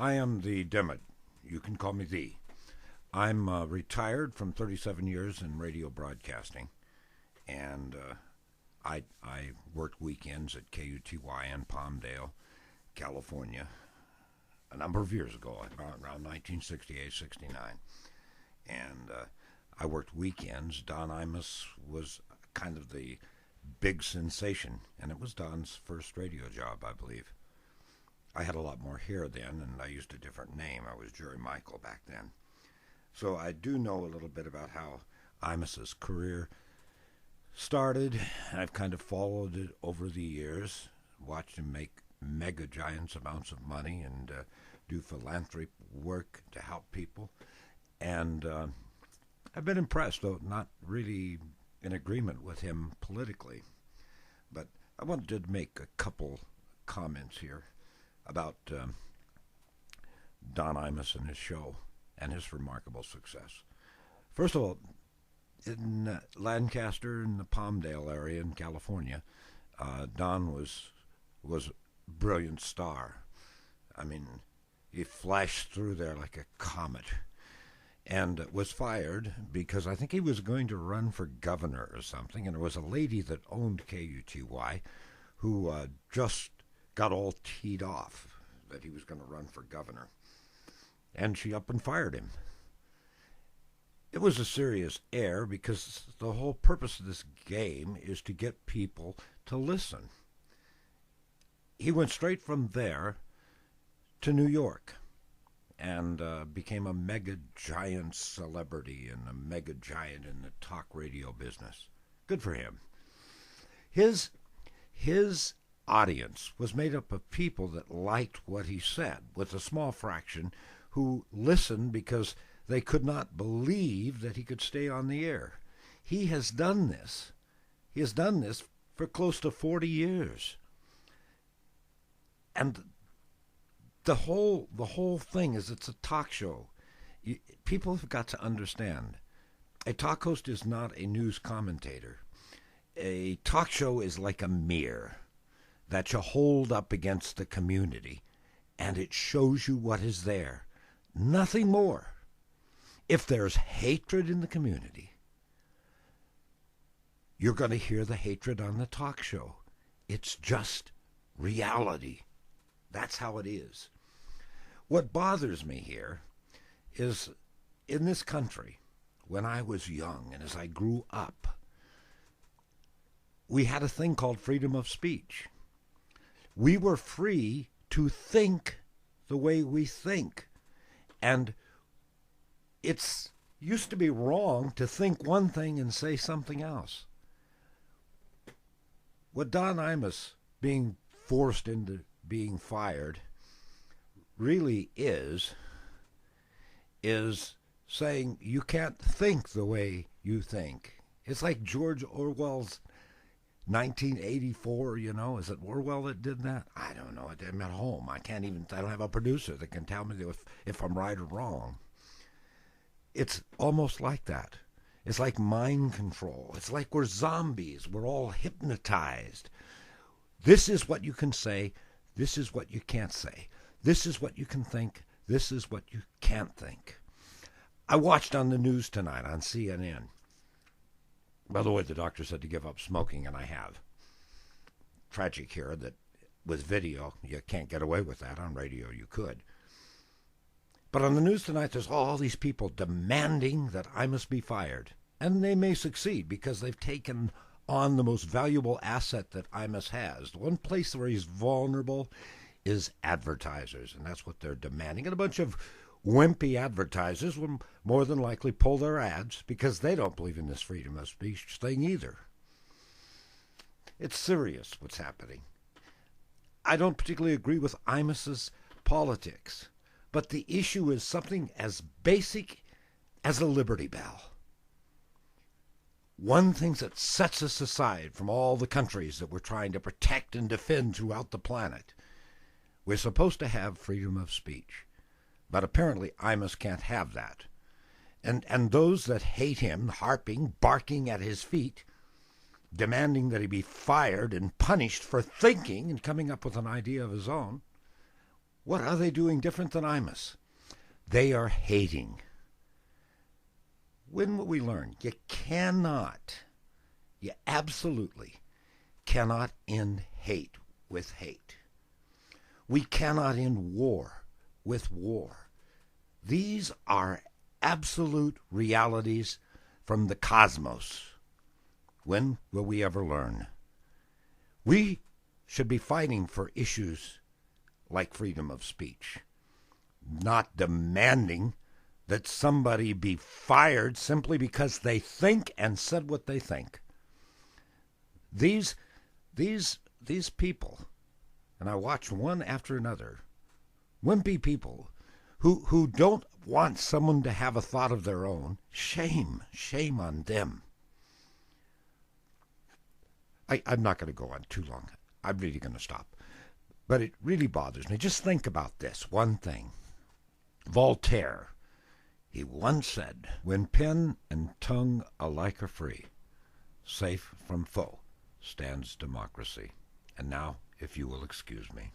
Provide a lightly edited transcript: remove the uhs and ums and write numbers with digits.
I am the Dimmitt. You can call me the. I'm retired from 37 years in radio broadcasting, and I worked weekends at KUTY in Palmdale, California, a number of years ago, around 1968, 69. And I worked weekends. Don Imus was kind of the big sensation, and it was Don's first radio job, I believe. I had a lot more hair then, and I used a different name. I was Jerry Michael back then. So I do know a little bit about how Imus's career started. I've kind of followed it over the years, watched him make mega giants amounts of money and do philanthropy work to help people. And I've been impressed, though not really in agreement with him politically. But I wanted to make a couple comments here about Don Imus and his show and his remarkable success. First of all, in Lancaster, in the Palmdale area in California, Don was a brilliant star. I mean, he flashed through there like a comet, and was fired because I think he was going to run for governor or something, and there was a lady that owned KUTY who just got all teed off that he was going to run for governor, and she up and fired him. It was a serious error because the whole purpose of this game is to get people to listen. He went straight from there to New York and became a mega giant celebrity and a mega giant in the talk radio business. Good for him. His audience was made up of people that liked what he said, with a small fraction who listened because they could not believe that he could stay on the air. He has done this. He has done this for close to 40 years. And the whole thing is it's a talk show. People have got to understand. A talk host is not a news commentator. A talk show is like a mirror that you hold up against the community, and it shows you what is there. Nothing more. If there's hatred in the community, you're going to hear the hatred on the talk show. It's just reality. That's how it is. What bothers me here is in this country, when I was young and as I grew up, we had a thing called freedom of speech. We were free to think the way we think. And it's used to be wrong to think one thing and say something else. What Don Imus being forced into being fired really is saying you can't think the way you think. It's like George Orwell's 1984, is it Orwell that did that? I don't know. I'm at home. I don't have a producer that can tell me if I'm right or wrong. It's almost like that. It's like mind control. It's like we're zombies. We're all hypnotized. This is what you can say. This is what you can't say. This is what you can think. This is what you can't think. I watched on the news tonight on CNN. By the way, the doctor said to give up smoking, and I have. Tragic here that with video, you can't get away with that. On radio, you could. But on the news tonight, there's all these people demanding that I must be fired. And they may succeed because they've taken on the most valuable asset that Imus has. The one place where he's vulnerable is advertisers, and that's what they're demanding. And a bunch of wimpy advertisers will more than likely pull their ads because they don't believe in this freedom of speech thing either. It's serious what's happening. I don't particularly agree with Imus's politics, but the issue is something as basic as a Liberty Bell. One thing that sets us aside from all the countries that we're trying to protect and defend throughout the planet. We're supposed to have freedom of speech. But apparently Imus can't have that. And those that hate him, harping, barking at his feet, demanding that he be fired and punished for thinking and coming up with an idea of his own, What are they doing different than Imus? They are hating. When will we learn? You absolutely cannot end hate with hate. We cannot end war with war. These are absolute realities from the cosmos. When will we ever learn? We should be fighting for issues like freedom of speech, not demanding that somebody be fired simply because they think and said what they think. These people, and I watch one after another, wimpy people who don't want someone to have a thought of their own. Shame on them. I'm not going to go on too long. I'm really going to stop. But it really bothers me. Just think about this one thing. Voltaire, he once said, "When pen and tongue alike are free, safe from foe stands democracy." And now, if you will excuse me.